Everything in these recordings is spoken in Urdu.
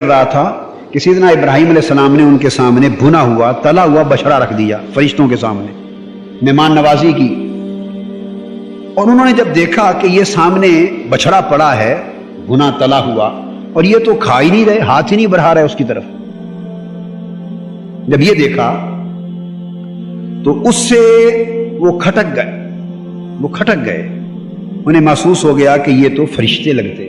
رہا تھا کہ سیدنا ابراہیم علیہ السلام نے ان کے سامنے بھنا ہوا تلا ہوا بچڑا رکھ دیا فرشتوں کے سامنے مہمان نوازی کی، اور انہوں نے جب دیکھا کہ یہ سامنے بچڑا پڑا ہے بھنا تلا ہوا اور یہ تو کھا ہی نہیں رہے، ہاتھ ہی نہیں بڑھا رہے اس کی طرف، جب یہ دیکھا تو اس سے وہ کھٹک گئے، انہیں محسوس ہو گیا کہ یہ تو فرشتے لگتے،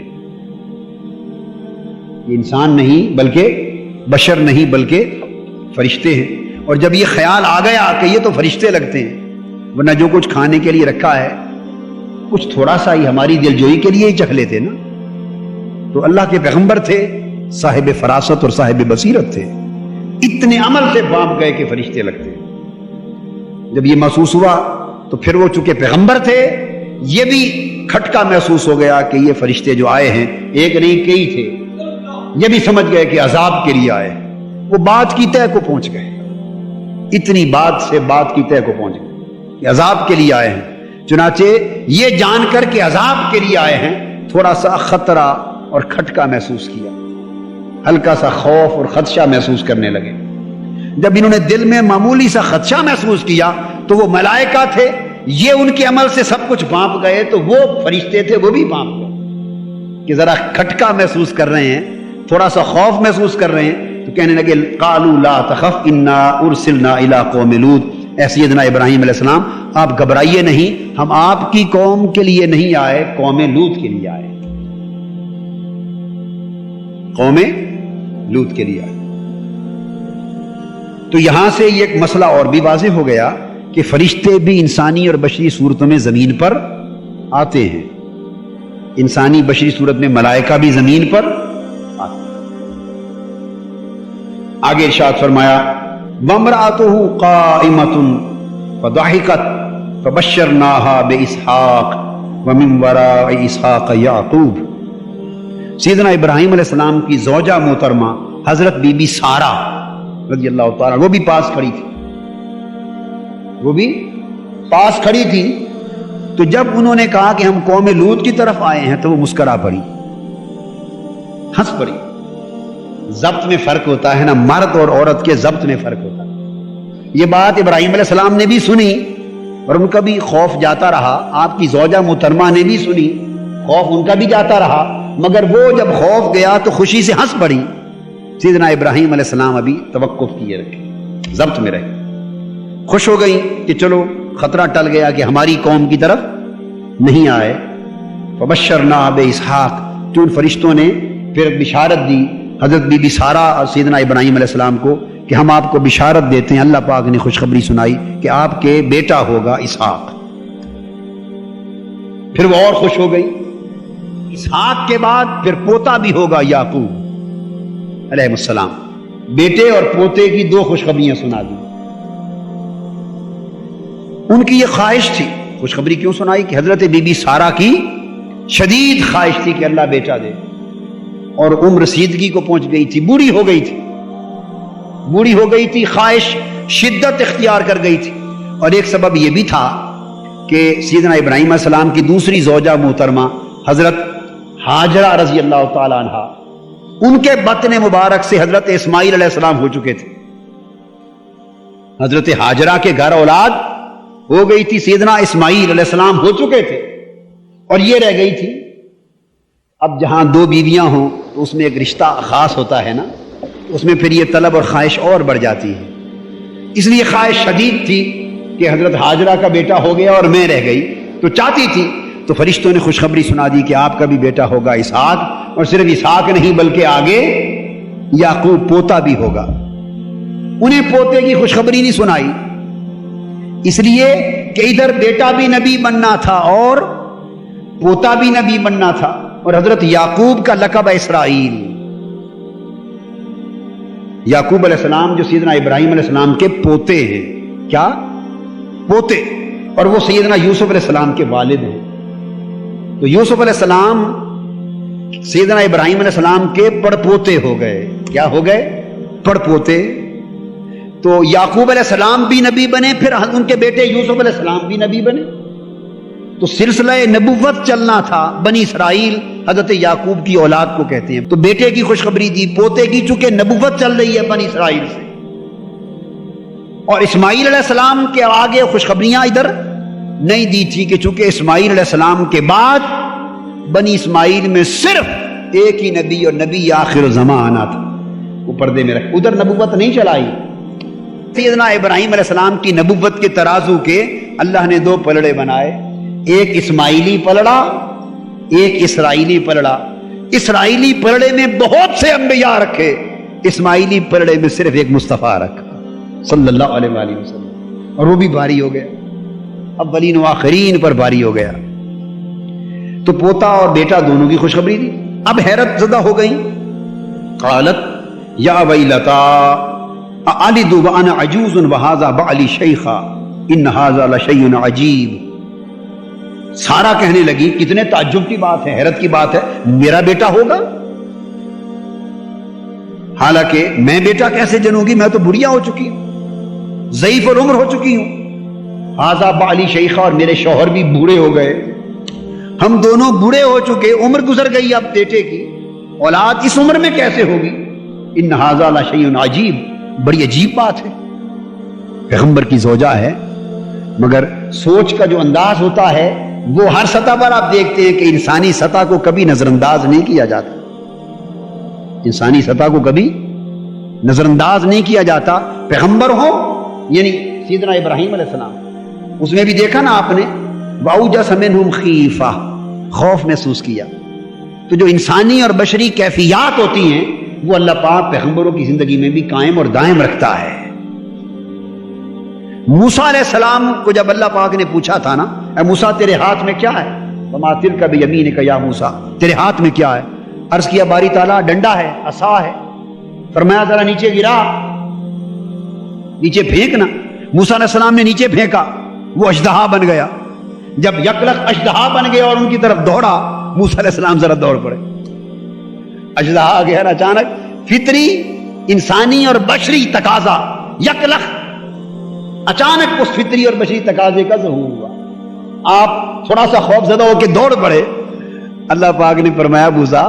یہ انسان نہیں بلکہ بشر نہیں بلکہ فرشتے ہیں۔ اور جب یہ خیال آ گیا کہ یہ تو فرشتے لگتے ہیں، ورنہ جو کچھ کھانے کے لیے رکھا ہے کچھ تھوڑا سا ہی ہماری دلجوئی کے لیے ہی چکھ لیتے نا، تو اللہ کے پیغمبر تھے، صاحب فراست اور صاحب بصیرت تھے، اتنے عمل سے بانپ گئے کہ فرشتے لگتے۔ جب یہ محسوس ہوا تو پھر وہ چونکہ پیغمبر تھے، یہ بھی کھٹکا محسوس ہو گیا کہ یہ فرشتے جو آئے ہیں ایک نہیں کئی تھے، یہ بھی سمجھ گئے کہ عذاب کے لیے آئے، وہ بات کی تہ کو پہنچ گئے، اتنی بات سے بات کی تہ کو پہنچ گئے کہ عذاب کے لیے آئے ہیں۔ چنانچہ یہ جان کر کے عذاب کے لیے آئے ہیں تھوڑا سا خطرہ اور کھٹکا محسوس کیا، ہلکا سا خوف اور خدشہ محسوس کرنے لگے۔ جب انہوں نے دل میں معمولی سا خدشہ محسوس کیا تو وہ ملائکہ تھے، یہ ان کے عمل سے سب کچھ بانپ گئے، تو وہ فرشتے تھے وہ بھی بانپ گئے کہ ذرا کھٹکا محسوس کر رہے ہیں، تھوڑا سا خوف محسوس کر رہے ہیں، تو کہنے لگے قالوا لا تخف انا ارسلنا الى قوم لوط، اے سیدنا ابراہیم علیہ السلام آپ گھبرائیے نہیں، ہم آپ کی قوم کے لیے نہیں آئے، قوم لوط کے لیے آئے، قوم لوط کے لیے آئے۔ تو یہاں سے یہ ایک مسئلہ اور بھی واضح ہو گیا کہ فرشتے بھی انسانی اور بشری صورتوں میں زمین پر آتے ہیں، انسانی بشری صورت میں ملائکہ بھی زمین پر آتے ہیں۔ آگے ارشاد فرمایا وَامْرَأَتُهُ قَائِمَةٌ فَضَحِكَتْ فَبَشَّرْنَاهَا بِإِسْحَاقَ وَمِنْ وَرَاءِ إِسْحَاقَ يَعْقُوبَ۔ سیدنا ابراہیم علیہ السلام کی زوجہ محترمہ حضرت بی بی سارہ رضی اللہ تعالیٰ، وہ بھی پاس کھڑی تھی، تو جب انہوں نے کہا کہ ہم قوم لوط کی طرف آئے ہیں تو وہ مسکرا پڑی، ہنس پڑی۔ ضبط میں فرق ہوتا ہے نا، مرد اور عورت کے ضبط میں فرق ہوتا ہے۔ یہ بات ابراہیم علیہ السلام نے بھی سنی اور ان کا بھی خوف جاتا رہا، آپ کی زوجہ محترمہ نے بھی سنی، خوف ان کا بھی جاتا رہا، مگر وہ جب خوف گیا تو خوشی سے ہنس پڑی۔ سیدنا ابراہیم علیہ السلام ابھی توقف کیے رکھے، ضبط میں رہے، خوش ہو گئی کہ چلو خطرہ ٹل گیا کہ ہماری قوم کی طرف نہیں آئے۔ فبشرنا باسحاق، تو ان فرشتوں نے پھر بشارت دی حضرت بی بی سارہ اور سیدنا ابراہیم علیہ السلام کو کہ ہم آپ کو بشارت دیتے ہیں، اللہ پاک نے خوشخبری سنائی کہ آپ کے بیٹا ہوگا اسحاق۔ پھر وہ اور خوش ہو گئی، اسحاق کے بعد پھر پوتا بھی ہوگا یعقوب علیہ السلام، بیٹے اور پوتے کی دو خوشخبریاں سنا دی۔ ان کی یہ خواہش تھی، خوشخبری کیوں سنائی کہ حضرت بی بی سارہ کی شدید خواہش تھی کہ اللہ بیٹا دے، اور عمر رسیدگی کو پہنچ گئی تھی، بوڑھی ہو گئی تھی، خواہش شدت اختیار کر گئی تھی۔ اور ایک سبب یہ بھی تھا کہ سیدنا ابراہیم علیہ السلام کی دوسری زوجہ محترمہ حضرت ہاجرہ رضی اللہ تعالی عنہا، ان کے بطن مبارک سے حضرت اسماعیل علیہ السلام ہو چکے تھے، حضرت ہاجرہ کے گھر اولاد ہو گئی تھی، سیدنا اسماعیل علیہ السلام ہو چکے تھے، اور یہ رہ گئی تھی۔ اب جہاں دو بیویاں ہوں تو اس میں ایک رشتہ خاص ہوتا ہے نا، اس میں پھر یہ طلب اور خواہش اور بڑھ جاتی ہے، اس لیے خواہش شدید تھی کہ حضرت ہاجرہ کا بیٹا ہو گیا اور میں رہ گئی، تو چاہتی تھی، تو فرشتوں نے خوشخبری سنا دی کہ آپ کا بھی بیٹا ہوگا اسحاق، اور صرف اسحاق نہیں بلکہ آگے یعقوب پوتا بھی ہوگا۔ انہیں پوتے کی خوشخبری نہیں سنائی، اس لیے کہ ادھر بیٹا بھی نبی بننا تھا اور پوتا بھی نبی بننا تھا، اور حضرت یعقوب کا لقب اسرائیل، یعقوب علیہ السلام جو سیدنا ابراہیم علیہ السلام کے پوتے ہیں، کیا پوتے، اور وہ سیدنا یوسف علیہ السلام کے والد ہیں، تو یوسف علیہ السلام سیدنا ابراہیم علیہ السلام کے پڑپوتے ہو گئے۔ کیا ہو گئے؟ پڑپوتے۔ تو یعقوب علیہ السلام بھی نبی بنے، پھر ان کے بیٹے یوسف علیہ السلام بھی نبی بنے، تو سلسلہ نبوت چلنا تھا، بنی اسرائیل حضرت یعقوب کی اولاد کو کہتے ہیں. تو بیٹے کی خوشخبری دی, پوتے کی, چونکہ نبوت چل رہی ہے بنی اسرائیل سے, اور اسماعیل علیہ السلام کے آگے خوشخبریاں ادھر نہیں دی تھی کہ چونکہ اسماعیل علیہ السلام کے بعد بنی اسماعیل میں صرف ایک ہی نبی اور نبی آخر الزمان آنا تھا, وہ پردے میں رکھ, ادھر نبوت نہیں چلائی. سیدنا ابراہیم علیہ السلام کی نبوت کے ترازو کے اللہ نے دو پلڑے بنائے, ایک اسماعیلی پلڑا, ایک اسرائیلی پلڑا. اسرائیلی پلڑے میں بہت سے انبیاء رکھے, اسماعیلی پلڑے میں صرف ایک مصطفیٰ رکھا صلی اللہ علیہ وآلہ وسلم, اور وہ بھی بھاری ہو گیا, اولین و آخرین پر بھاری ہو گیا. تو پوتا اور بیٹا دونوں کی خوشخبری دی. اب حیرت زدہ ہو گئی. قالت یا ویلتا اَأَلِدُ وَأَنَا عَجُوزٌ وَهَذَا بَعْلِي شَيْخًا إِنَّ هَذَا لَشَيْءٌ عَجِیبٌ. سارا کہنے لگی, کتنے تعجب کی بات ہے, حیرت کی بات ہے, میرا بیٹا ہوگا, حالانکہ میں بیٹا کیسے جنوں گی, میں تو بڑھیا ہو چکی ہوں, ضعیف العمر ہو چکی ہوں. هَذَا بَعْلِي شَيْخًا, اور میرے شوہر بھی بوڑھے ہو گئے, ہم دونوں بوڑھے ہو چکے, عمر گزر گئی, اب بیٹے کی اولاد اس عمر میں کیسے ہوگی. ان ھذا لشیء عجیب, بڑی عجیب بات ہے. پیغمبر کی زوجہ ہے, مگر سوچ کا جو انداز ہوتا ہے وہ ہر سطح پر آپ دیکھتے ہیں کہ انسانی سطح کو کبھی نظر انداز نہیں کیا جاتا, انسانی سطح کو کبھی نظر انداز نہیں کیا جاتا. پیغمبر ہو یعنی سیدنا ابراہیم علیہ السلام, اس میں بھی دیکھا نا آپ نے, وَأَوْجَسَ مِنْهُمْ خِیفَةً, خوف محسوس کیا. تو جو انسانی اور بشری کیفیات ہوتی ہیں وہ اللہ پاک پیغمبروں کی زندگی میں بھی قائم اور دائم رکھتا ہے. موسیٰ علیہ السلام کو جب اللہ پاک نے پوچھا تھا نا, اے موسیٰ تیرے ہاتھ میں کیا ہے, وَمَا تِلْكَ بِيَمِينِكَ یَا موسیٰ, تیرے ہاتھ میں کیا ہے. عرض کیا باری تعالیٰ ڈنڈا ہے, عصا ہے. فرمایا ذرا نیچے گرا, نیچے پھینکنا. موسیٰ علیہ السلام نے نیچے پھینکا, وہ اژدہا بن گیا. جب یکلخ اژدہا بن گیا اور ان کی طرف دوڑا, موسیٰ علیہ السلام ذرا دوڑ پڑے. اژدہا آ گیا, اچانک فطری انسانی اور بشری تقاضا یکلخ اچانک اس فطری اور بشری تقاضے کا ظہور ہوا. آپ تھوڑا سا خوف زدہ ہو کے دوڑ پڑے. اللہ پاک نے فرمایا موسیٰ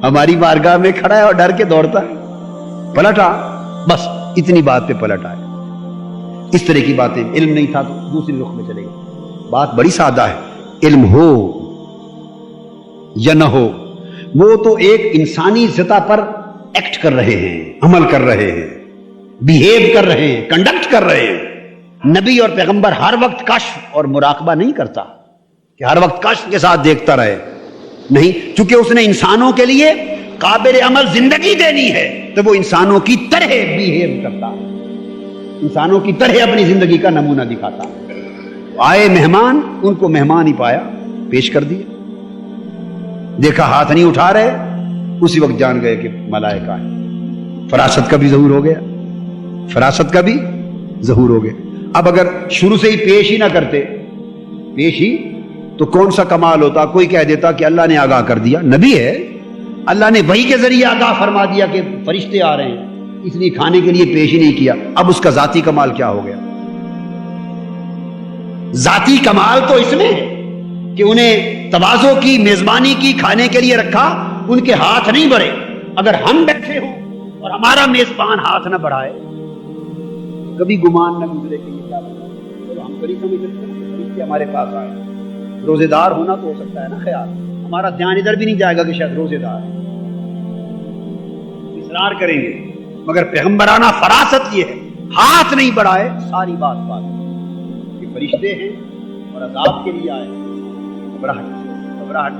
ہماری بارگاہ میں کھڑا ہے اور ڈر کے دوڑتا ہے, پلٹا, بس اتنی بات پہ پلٹ آئے. اس طرح کی باتیں, علم نہیں تھا تو دوسری رخ میں چلے گئے. بات بڑی سادہ ہے, علم ہو یا نہ ہو, وہ تو ایک انسانی سطح پر ایکٹ کر رہے ہیں, عمل کر رہے ہیں, بیہیو کر رہے ہیں, کنڈکٹ کر رہے ہیں. نبی اور پیغمبر ہر وقت کشف اور مراقبہ نہیں کرتا کہ ہر وقت کشف کے ساتھ دیکھتا رہے, نہیں, چونکہ اس نے انسانوں کے لیے قابل عمل زندگی دینی ہے تو وہ انسانوں کی طرح بیہیو کرتا, انسانوں کی طرح اپنی زندگی کا نمونہ دکھاتا. آئے مہمان, ان کو مہمان ہی پایا, پیش کر دیا. دیکھا ہاتھ نہیں اٹھا رہے, اسی وقت جان گئے کہ ملائکہ ہے. فراست کا بھی ظہور ہو گیا, فراست کا بھی ظہور ہو گیا. اب اگر شروع سے ہی پیش ہی نہ کرتے, پیش ہی, تو کون سا کمال ہوتا. کوئی کہہ دیتا کہ اللہ نے آگاہ کر دیا, نبی ہے, اللہ نے وحی کے ذریعے آگاہ فرما دیا کہ فرشتے آ رہے ہیں, اس لیے کھانے کے لیے پیش ہی نہیں کیا. اب اس کا ذاتی کمال کیا ہو گیا. ذاتی کمال تو اس میں ہے کہ انہیں تواضع کی, میزبانی کی, کھانے کے لیے رکھا, ان کے ہاتھ نہیں بڑھے. اگر ہم بیٹھے ہوں اور ہمارا میزبان ہاتھ نہ بڑھائے, کبھی گمان نہ گزرے کہ یہ کیا بنا. ہم کبھی سمجھ سکتے ہیں کہ فرشتے ہمارے پاس آئے. روزے دار ہونا تو ہو سکتا ہے نا خیال, ہمارا دھیان ادھر بھی نہیں جائے گا کہ شاید روزے دار ہے, اصرار کریں گے. مگر پیغمبرانہ فراست یہ ہے, ہاتھ نہیں بڑھائے, ساری بات کہ فرشتے ہیں اور عذاب کے لیے آئے. گھبراہٹ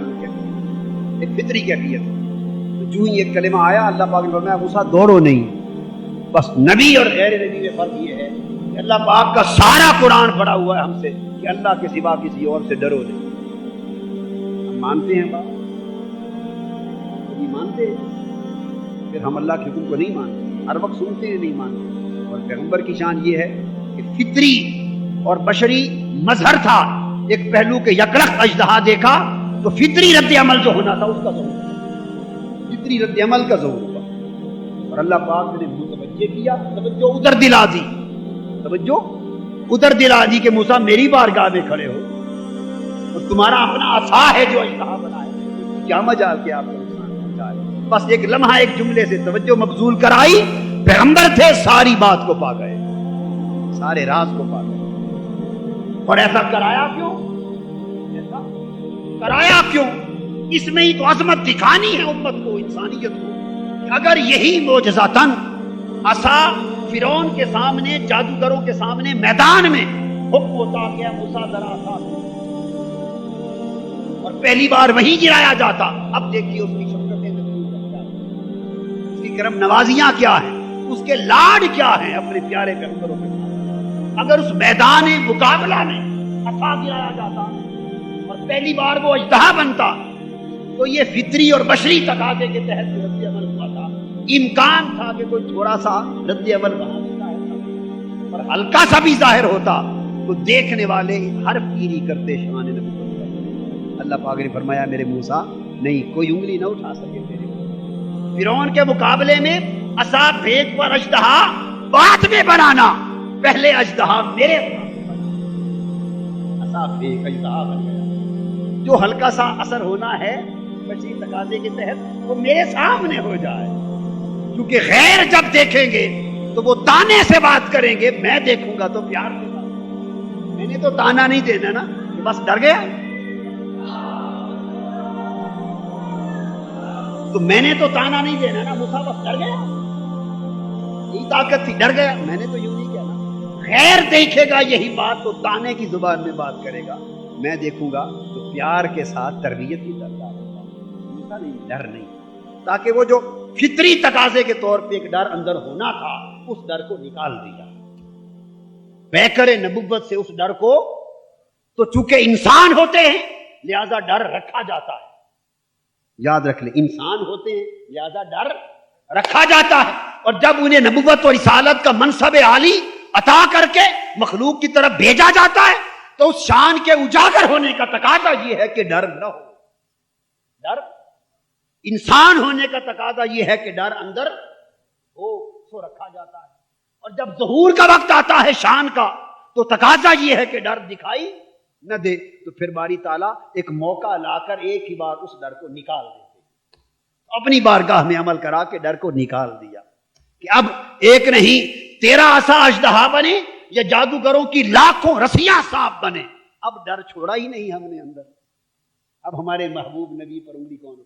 ایک فطری کیفیت. تو جو ہی ایک کلمہ آیا, اللہ پاک نے فرمایا موسیٰ دوڑو نہیں. بس نبی اور غیر نبی میں فرق یہ ہے کہ اللہ پاک کا سارا قرآن پڑھا ہوا ہے ہم سے کہ اللہ کے سوا کسی اور سے ڈرو نہیں. ہم مانتے ہیں بات, کبھی مانتے ہیں, پھر ہم اللہ کے حکم کو نہیں مانتے, ہر وقت سنتے ہیں نہیں مانتے. اور پیغمبر کی شان یہ ہے کہ فطری اور بشری مظہر تھا. ایک پہلو کے یکلخ اژدہا دیکھا تو فطری رد عمل جو ہونا تھا اس کا ظہور, فطری رد عمل کا ظہور ہوا. اور اللہ پاک نے متوجہ کیا, توجہ ادھر دلا دی, توجہ ادھر دلا دی کہ موسیٰ میری بارگاہ میں کھڑے ہو اور تمہارا اپنا عصا ہے جو اژدہا بنایا, کیا مجال کہ آپ کو نقصان پہنچائے. بس ایک لمحہ ایک جملے سے توجہ مبذول کرائی, پیغمبر تھے, ساری بات کو پا گئے, سارے راز کو پا گئے. اور ایسا کرایا کیوں؟ ایسا کرایا کیوں؟ اس میں ہی تو عظمت دکھانی ہے امت کو, انسانیت کو. اگر یہی معجزاتاً عصا فرعون کے سامنے, جادوگروں کے سامنے میدان میں حکم ہوتا کہ موسیٰ ذرا عصا سے, اور پہلی بار وہیں گرایا جاتا, اب دیکھیے اس کی شفقتیں کیا, اس کی کرم نوازیاں کیا ہیں, اس کے لاڈ کیا ہیں اپنے پیارے پیغمبروں کے ساتھ. اگر اس میدان مقابلہ میں عصا گرایا جاتا اور پہلی بار وہ اژدہا بنتا تو یہ فطری اور بشری تقاضے کے تحت رد عمل ہوا تھا. امکان تھا کہ کوئی تھوڑا سا رد عمل بنا دیتا ہے, اور ہلکا سا بھی ظاہر ہوتا تو دیکھنے والے حرف گیری کرتے شان نبوت. اللہ پاک نے فرمایا میرے موسیٰ نہیں, کوئی انگلی نہ اٹھا سکے میرے فرعون کے مقابلے میں. عصا پھینک پر اژدہا بعد میں بنانا, پہلے اژدہا میرے عصا پھینک اژدہا بن گیا. جو ہلکا سا اثر ہونا ہے بشری تقاضے کے تحت وہ میرے سامنے ہو جائے, کیونکہ غیر جب دیکھیں گے تو وہ تانے سے بات کریں گے, میں دیکھوں گا تو پیار سے بات. میں نے تو تانا نہیں دینا نا, بس ڈر گیا. تو میں نے تو تانا نہیں دینا نا, موسیٰ بس ڈر گیا. یہی طاقت تھی, ڈر گیا. میں نے تو یوں نہیں کہنا, غیر دیکھے گا یہی بات تو تانے کی زبان میں بات کرے گا, میں دیکھوں گا تو پیار کے ساتھ تربیت کی درکار ہوگا. موسیٰ نہیں, ڈر نہیں, تاکہ وہ جو فطری تقاضے کے طور پہ ایک ڈر اندر ہونا تھا اس ڈر کو نکال دیا. پیکر نبوت سے اس ڈر کو, تو چونکہ انسان ہوتے ہیں لہذا ڈر رکھا جاتا ہے. یاد رکھ لیں, انسان ہوتے ہیں لہذا ڈر رکھا جاتا ہے. اور جب انہیں نبوت اور رسالت کا منصب عالی عطا کر کے مخلوق کی طرف بھیجا جاتا ہے تو اس شان کے اجاگر ہونے کا تقاضا یہ ہے کہ ڈر نہ ہو. ڈر انسان ہونے کا تقاضا یہ ہے کہ ڈر اندر ہو, سو رکھا جاتا ہے. اور جب ظہور کا وقت آتا ہے شان کا تو تقاضا یہ ہے کہ ڈر دکھائی نہ دے. تو پھر باری تعالیٰ ایک موقع لا کر ایک ہی بار اس ڈر کو نکال دیتے, اپنی بارگاہ میں عمل کرا کے ڈر کو نکال دیا کہ اب ایک نہیں 13 عصا اژدہا بنے یا جادوگروں کی لاکھوں رسیاں سانپ بنے, اب ڈر چھوڑا ہی نہیں ہم نے اندر. اب ہمارے محبوب نبی پر انگلی کون